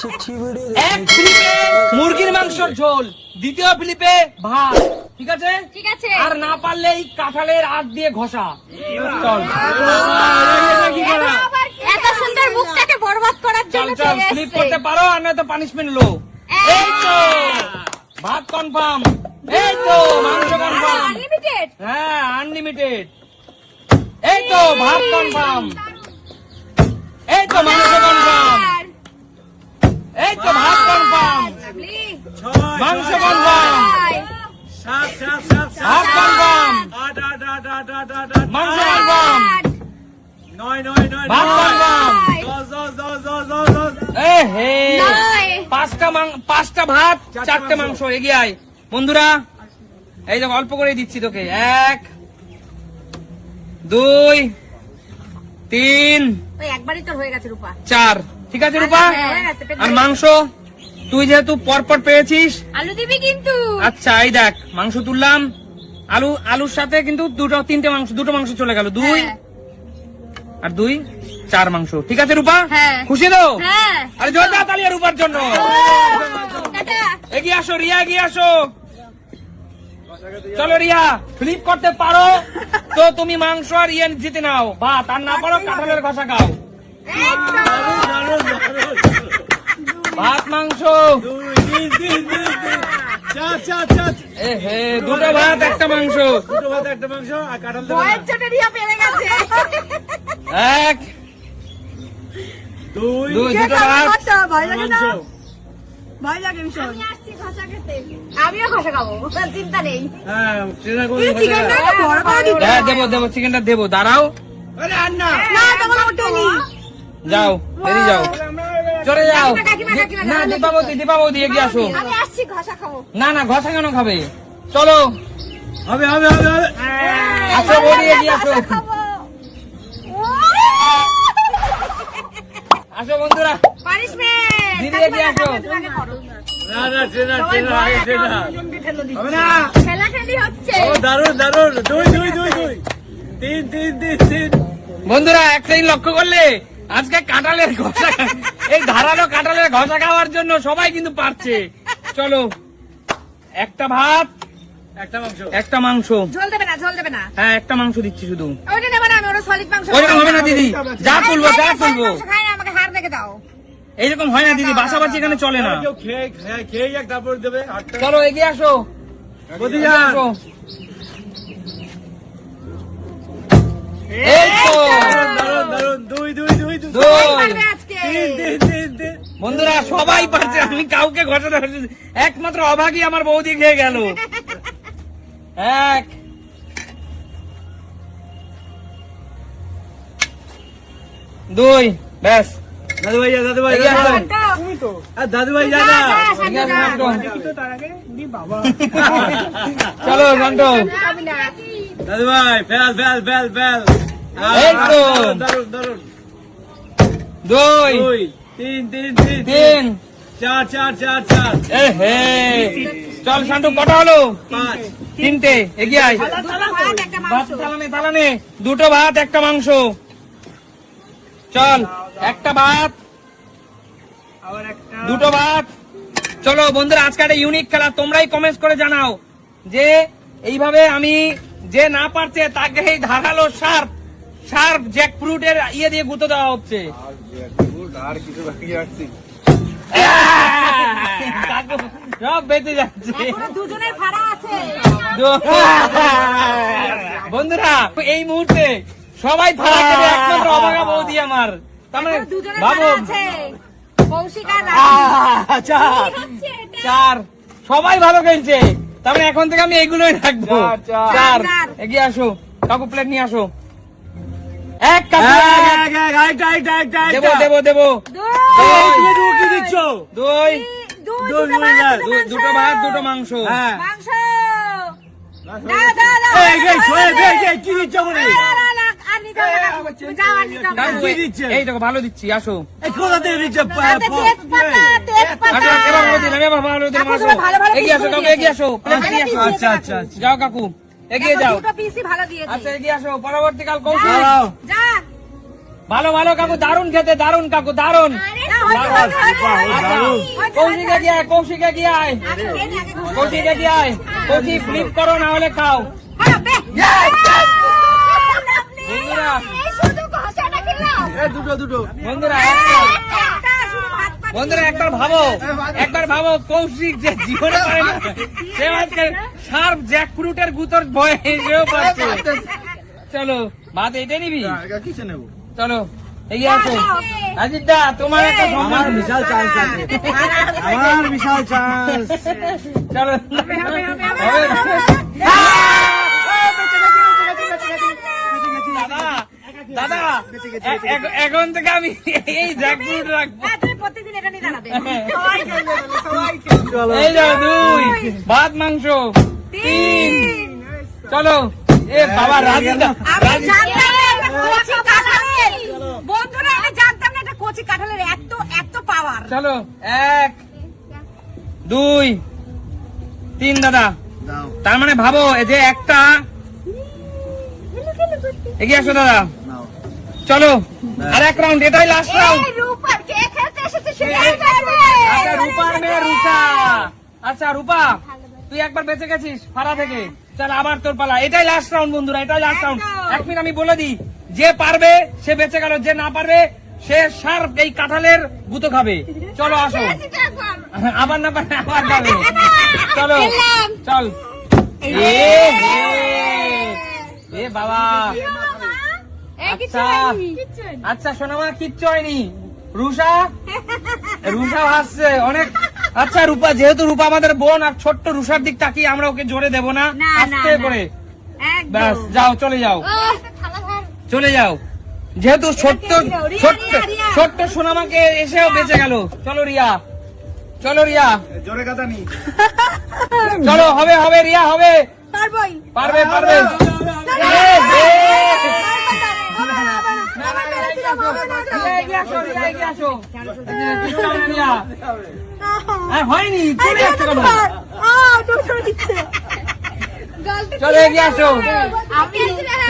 এক ফ্লিপে মুরগির মাংসের ঝোল, দ্বিতীয় ফ্লিপে ভাত, ঠিক আছে? ঠিক আছে। আর না পারলে এই কাঁঠালের আগ দিয়ে ঘষা। চল এত সুন্দর মুখটাকে বরবাদ করার চল জন্য চল, চলে ফ্লিপ এসেছে। করতে পারো আর নয়তো পানিশমেন্ট লো। এই তো ভাত কনফার্ম, এই তো মাংস কনফার্ম, আনলিমিটেড। হ্যাঁ আনলিমিটেড, এই তো ভাত কনফার্ম, এই তো মাংস কনফার্ম, এই তো ভাত কনফার্ম, মাংস কনফার্ম, ভাত কনফার্ম, মাংস কনফার্ম, ভাত কনফার্ম। এ হে, পাঁচটা ভাত, চারটে মাংস। এগিয়ে আয় বন্ধুরা, এই যে অল্প করে দিচ্ছি তোকে। 1 2 3 ওই একবারই তো হয়ে গেছে রূপা। 4, ঠিক আছে রূপা? হয়ে গেছে, পেট আর ভরে মাংস তুই যেহেতু পরপর পেয়েছিস, আলু দিবি কিন্তু। আচ্ছা এই দেখ মাংস তুললাম, আলুর সাথে কিন্তু দুটো মাংস চলে গেল। 2 হ্যাঁ। আর 2 4 মাংস, ঠিক আছে রূপা? হ্যাঁ। খুশি তো? হ্যাঁ। আরে জোরদার তালি রূপার জন্য। টাটা। এগিয়ে আসো রিয়া, এগিয়ে আসো। চলো রিয়া, ফ্লিপ করতে পারো তো তুমি মাংস আর ইয়ে জিতে নাও ভাত, আর না পারো কাঁঠালের ঘষা খাও। ভাত মাংস, এ হে, দুটো ভাত একটা মাংস। ভয়ের চোটে রিয়া পেরে গেছে। 1 2 দুটো ভাত, ভয় লাগে না? ভয় লাগে ভীষণ। আমি আসছি ঘষা খেতে। আমিও ঘষা খাবো, চিন্তা নেই। চিকেনটা তো বড় করে দিতে হ্যাঁ দেবো চিকেনটা দেবো, দাঁড়াও। না, তখন ওঠেনি। যাও বেরিয়ে যাও, চলে যাও। কাকিমা, না দীপাবতী এগিয়ে আসো। আমি আসছি ঘষা খাবো। না ঘষা কেন খাবে, চলো হবে আসো বৌদি, এগিয়ে আসো। ঘষা খাবো। আসো বন্ধুরা, পানিশমেন্ট। দিদি এগিয়ে আসো। হবে না। খেলাখেলি হচ্ছে। দারুন 2 3 বন্ধুরা একটাই লক্ষ্য করলে, আজকে কাঁঠালের ঘষা, এই ধারালো কাঁঠালের ঘষা খাওয়ার জন্য সবাই কিন্তু পারছে। চলো একটা ভাত, একটা মাংস। ঝোল দেবে না। হ্যাঁ একটা মাংস দিচ্ছি শুধু, ওইটা নেবো না, আমি ওরা সলিড মাংস। ওইরকম হবে না দিদি, যা তুলবো খাই না, আমাকে হাড় দেখে দাও। এইরকম হয় না দিদি, বাসাবাসি এখানে চলে না। কেউ খেয়ে যাক, তারপর দেবে। চলো এগিয়ে আসো, এগিয়ে আসো। এই তো দারুন 2 দুই। পারবে আজকে। 3 বন্ধুরা সবাই পারছে, আমি কাউকে ঘটনা, একমাত্র অভাগী আমার বৌদি খেয়ে গেল। 1 2 ব্যাস। দাদু ভাই এগিয়ে আসো। দাদু ভাই যা না। এগিয়ে আসো, ঘন্টো। চলো ঘন্টো। দাদু ভাই ফেল এই তো। দারুন 2 3 3 4 এ হে, চল শান্টু, কটা হলো? 5 3টে, এগিয়ে আয়। দুটো ভাত, একটা ভাত মাংস। তালানে, দুটো ভাত একটা মাংস। চল একটা ভাত, দুটো ভাত। চলো বন্ধুরা, আজকে একটা ইউনিক খেলা, তোমরাই কমেন্টস করে জানাও যে এইভাবে আমি যে না পারছে তাকে এই ধারালো শার্প জ্যাকফ্রুটের ইয়ে দিয়ে গুঁতো দেওয়া হচ্ছে। কাকু, সব বেঁচে যাচ্ছে। এখনো দুজনের ভাড়া আছে। বন্ধুরা এই মুহূর্তে সবাই ফাড়া খেতে, একমাত্র অভাগা বৌদি আমার। তার মানে এখনো দুজনের ভাবো, ভাড়া আছে। কৌশিক আর রাহুল। কি হচ্ছে এটা? 4 সবাই ভালো খেলছে, তার মানে এখন থেকে আমি এইগুলোই রাখবো। 4 চার। এগিয়ে আসো, কাকু প্লেট নিয়ে আসো। এক কাকু, দেবো। দুই। কি দিচ্ছ? 2 দুটো ভাত, দুটো ভাত, দুটো মাংস। হ্যাঁ মাংস। দাও। কি দিচ্ছ বলে? আর নিতে হবে না। তুমি যাও, আর নিতে হবে না। কাকু, কি দিচ্ছে? এই দেখো ভালো দিচ্ছি, আসো। কোথা থেকে দিচ্ছে? তাতে তেজপাতা। আসো, এবার ভালো দিলাম, কাকু, আসো। তুমি ভালো ভালো এগিয়ে আসো piece কাকু, করে এগিয়ে আসো, প্লেট ভালো নিয়ে আসো। piece আচ্ছা দিয়েছে আচ্ছা যাও কাকু, এগিয়ে যাও। দুটো পিসই ভালো দিয়েছে। আচ্ছা এগিয়ে আসো, পরবর্তীকাল কৌশল। দাঁড়াও। যা। ভালো কাকু, দারুণ খেতে, দারুণ কাকু, দারুণ। আরে কৌশিকে কি আয়, কৌশিকে কি আয়, কৌশিকে কি আয়, কৌশিক ফ্লিপ করো না হলে খাও। বন্ধুরা দুটো বন্ধুরা বন্ধুরা একবার ভাবো কৌশিক যে জীবনে পারে না, সে আজকে শার্প জ্যাকফ্রুটের গুতোর ভয়ে সেও পাচ্ছে। চলো ভাত এইটাই নিবি, কিছু নেবো। চলো এগিয়ে আসো। আজিত দা তোমার একটা সম্মান, বিশাল চান্স আছে, আমার বিশাল চান্স। চলো দাদা এখন থেকে আমি এই জ্যাকফ্রুট রাখবো। এই যাও 2 ভাত মাংস 3 চলো। এ বাবা রাজিদা বন্ধুরা আমি জানতাম না এটা কচি কাঁঠালের এত পাওয়ার। চলো 1 2 3 দাদা। দাও তার মানে ভাবো এই যে একটা এগিয়ে আসো দাদা। নাও। চলো আর এক রাউন্ড, এটাই লাস্ট রাউন্ড। রূপার কে খেলতে এসেছে সেটা আচ্ছা রূপার মেয়ে রূপা। আচ্ছা রূপা তুই একবার বেঁচে গেছিস ফাড়া থেকে, চল আবার তোর পালা। এটাই লাস্ট রাউন্ড বন্ধুরা, এটাই লাস্ট রাউন্ড। এক মিনিট আমি বলে দিই, যে পারবে সে বেঁচে গেল, যে না পারবে সে শার্প এই কাঁঠালের গুতো খাবে। চলো আসো, আবার না পারবে আবার খাবে। চলো চল। এ বাবা আচ্ছা আচ্ছা সোনামা কিচ্ছু হয়নি। রুষা হাসছে অনেক। আচ্ছা রূপা, যেহেতু রূপা আমাদের বোন আর ছোট্ট রুষার দিক তাকিয়ে আমরা ওকে জোরে দেবো না, না, আস্তে না। করে ব্যাস যাও, চলে যাও চলে যাও। যেহেতু ছোট্ট ছোট্ট ছোট্ট সোনামাকে এসেও বেঁচে গেল। চলো রিয়া, চলো রিয়া, জোরে কথা নি। চলো হবে হবে রিয়া হবে, পারবই। পারবে পারবে। হয়নি চলে আসছে কেন? চলো এগিয়ে আসো,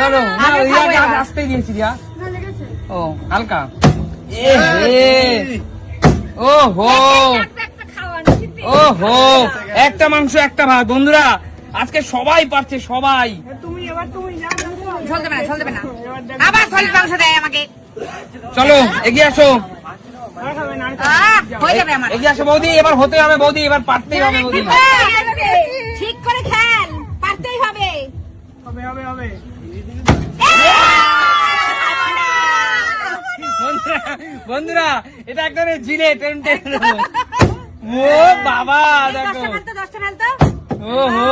চলো। না রিয়াকে আজ আসতেই দিয়েছি রিয়া। ও হালকা। এ হে ও হো ও হো, একটা মাংস একটা ভাত। বন্ধুরা আজকে সবাই পারছে, সবাই। চলবে না আবার সলিড মাংস দেয় আমাকে। চলো এগিয়ে আসো, হয়ে যাবে আমার। এগিয়ে আসো বৌদি, এবার হতে হবে বৌদি, এবার পারতেই হবে বৌদি। ঠিক করে খেল, পারতেই হবে। বন্ধুরা এটা একটা জিলে টেন্টে। ও বাবা দেখো, 10টা ফেলতো। ও হো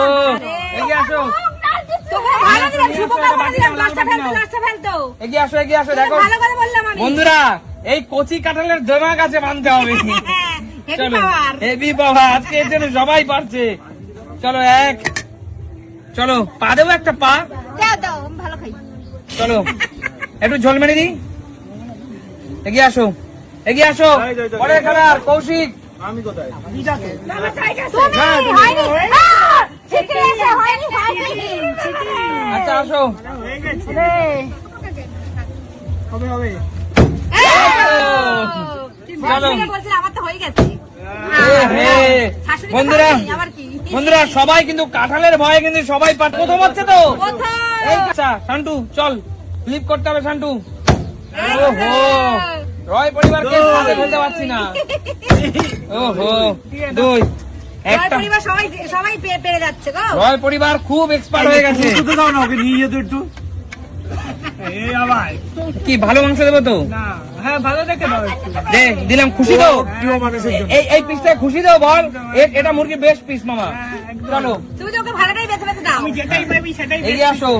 এগিয়ে আসো, এগিয়ে আসো এগিয়ে আসো। দেখো ভালো করে বললাম আমি। বন্ধুরা এই কচি কাঁঠালের জমা গাছে বাঁধতে হবে। হেভি চলো পাওয়ার। হেভি বাবা, আজকে এর জন্য সবাই পারছে। চলো চলো পা দেবো একটা পা। দাও আমি ভালো খাই। চলো একটু ঝোল মেরে দিই। এগিয়ে আসো এগিয়ে আসো। পরে খেলার কৌশিক আমি কোথায়? আচ্ছা আসো। আমার তো হয়ে গেছে। বন্ধুরা বন্ধুরা সবাই কিন্তু কাঁঠালের ভয়ে কিন্তু সবাই প্রথম হচ্ছে তো। এই আচ্ছা শান্টু চল, ফ্লিপ করতে হবে শান্টু। ওহো রয় পরিবারকে সাথে ফেলতে পারছি না। ওহো 2 একটা। সবাই পেরে যাচ্ছে গো। রয় পরিবার খুব এক্সপার্ট হয়ে গেছে। দুটো দাও না, ওকে নিয়ে যেত একটু। এই আবার কি ভালো মাংস দেবো তো? না, হ্যাঁ ভালো দেখে দাও একটু। দে দিলাম, খুশি তো? প্রিয় মানুষের জন্য। এই পিসটা খুশি তো বল। এটা মুরগির বেস্ট পিস মামা। চলো তুমি তো ওকে ভালোটাই বেছে বেছে দাও। যেটাই পাবি সেটাই এগিয়ে আসো।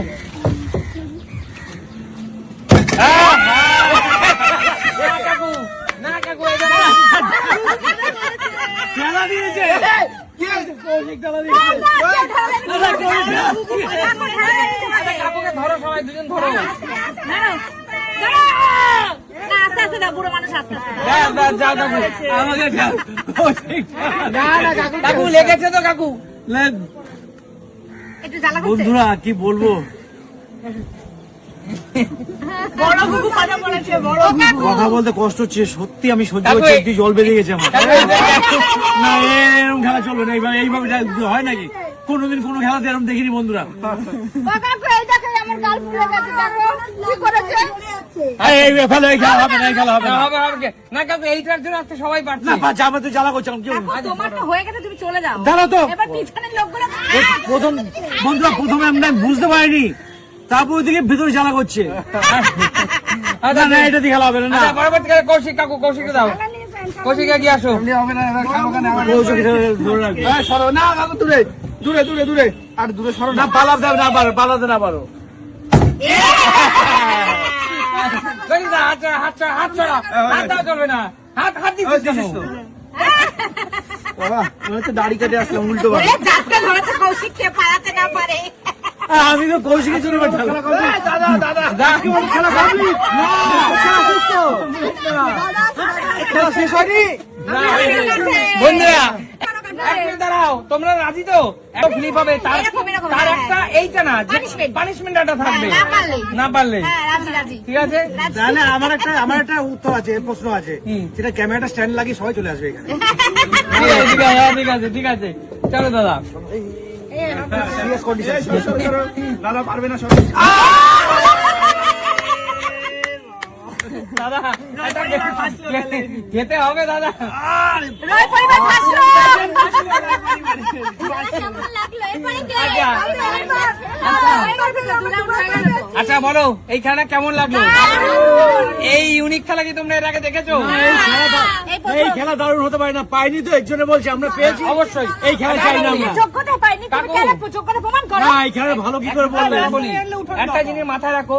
না কাকু না কাকু, এটা না। খেলা দিয়েছে। কৌশিক খেলা দিয়েছে। আচ্ছা, কাকুকে ধরো সবাই, দুজন ধরো। আস্তে আস্তে দাও, বুড়ো মানুষ আস্তে আস্তে দাও। যাও কাকু। আমাকে খেল। কৌশিক না না কাকু, কাকু লেগেছে তো কাকু। একটু জ্বালা করছে। বন্ধুরা কি বলবো, বড় গুগু কথা বলেছে, বড় গুগু। কথা বলতে কষ্ট হচ্ছে সত্যি, আমি সহ্য কাকু, করছি, এই- একটু জল বেরিয়ে গেছে আমার। কাকু, না এরকম খেলা চলবে না, এইভাবে হয় নাকি? কোনোদিন কোনো খেলাতে এরকম দেখিনি বন্ধুরা। কাকু এই দেখো আমার গাল ফুলে গেছে, দেখো কি করেছে। এই ফেলো, এই খেলা হবে না, এই খেলা হবে না, না। হবে হবে না কাকু, এইটার জন্য আজকে সবাই পারছে। না বাচ্চা, আমার তো জ্বালা করছে এখন, কেউ কাকু তোমার তো হয়ে গেছে, তুমি চলে যাও। দাঁড়াও তো। এবার পিছনের লোকগুলো প্রথম বন্ধুরা প্রথমে আমরা বুঝতে পারিনি, তারপর ওইদিকে ভিতরে জ্বালা করছে। না না, এটা দিয়ে খেলা হবে না। না আচ্ছা, পরবর্তীকালে কৌশিক কাকু, কৌশিককে দাও, কৌশিকে গিয়ে আসো। ধরে রাখবে। না কাকু দূরে দূরে দূরে দূরে আর দূরে সরো না পালাতে না পারো, পালাতে না পারো। কৌশিক দা, হাত ছড়া, হাত ছড়া, হাত ছড়া, হাত দেওয়া চলবে না, হাত হাত দিচ্ছিস কেন? বাবা মনে হচ্ছে দাড়ি কেটে আসলাম উল্টো বাবা। ওরে জাতটা ধরেছে কৌশিক, কে পালাতে না পারে। আমি তো কৌশিকের জন্য খেলা। দাদা দাদা যা। খেলা খাবি না খেলা শেষ তো। খেলা শেষ হয়নি। না, বন্ধুরা এক মিনিট দাঁড়াও, তোমরা রাজি তো? একটা ফ্লিপ হবে, তার এরকম, এরকম, তার হ্যাঁ, একটা এইটা না, Punishment. পানিশমেন্ট একটা থাকবে, না পারলেই। না পারলে, হ্যাঁ, রাজি রাজি ঠিক আছে? রাজি। না না, আমার একটা উত্তর আছে, প্রশ্ন আছে, হুম। সেটা ক্যামেরাটা স্ট্যান্ড লাগিয়ে সবাই চলে আসবে এখানে। ঠিক আছে, ঠিক আছে, হ্যাঁ, ঠিক আছে, ঠিক আছে, চলো দাদা। Serious condition. দাদা পারবে না সবাই। দাদা এটা খেতে হবে দাদা। রয় পরিবার ফাঁসলো। আচ্ছা বলো, এই খেলাটা কেমন লাগলো? এই ইউনিক খেলা কি তোমরা এর আগে দেখেছো? এই খেলা দারুণ হতে পারে না, পাইনি তো এর জন্য বলছি, আমরা পেয়েছি অবশ্যই এই খেলা চাই না আমরা। যোগ্যতা পাইনি, তুমি কাকু। খেলে যোগ্যতা প্রমাণ করো। না, এই খেলা ভালো কি করে বলবে? বলি, একটা জিনিস মাথায় রাখো,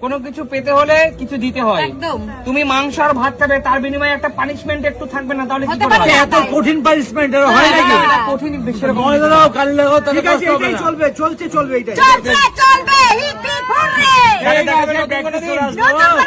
কোনো কিছু পেতে হলে কিছু দিতে হয়। একদম। তুমি মাংস আর ভাত খাবে, তার বিনিময়ে একটা পানিশমেন্ট একটু থাকবে না, তাহলে কি হতে করে পারে হয়? এত কঠিন পানিশমেন্ট এর হয় নাকি? এটা কঠিন সেরকম। মনে দাও, কালি লাগাও, তাহলে ঠিক আছে কষ্ট হবে এটাই না। চলবে, চলছে চলবে এটাই। চলবে চলবে হিপি ফুররে। এই দেখা হবে যাক, নতুন কোনো practice দিন। করে আসবো। নতুন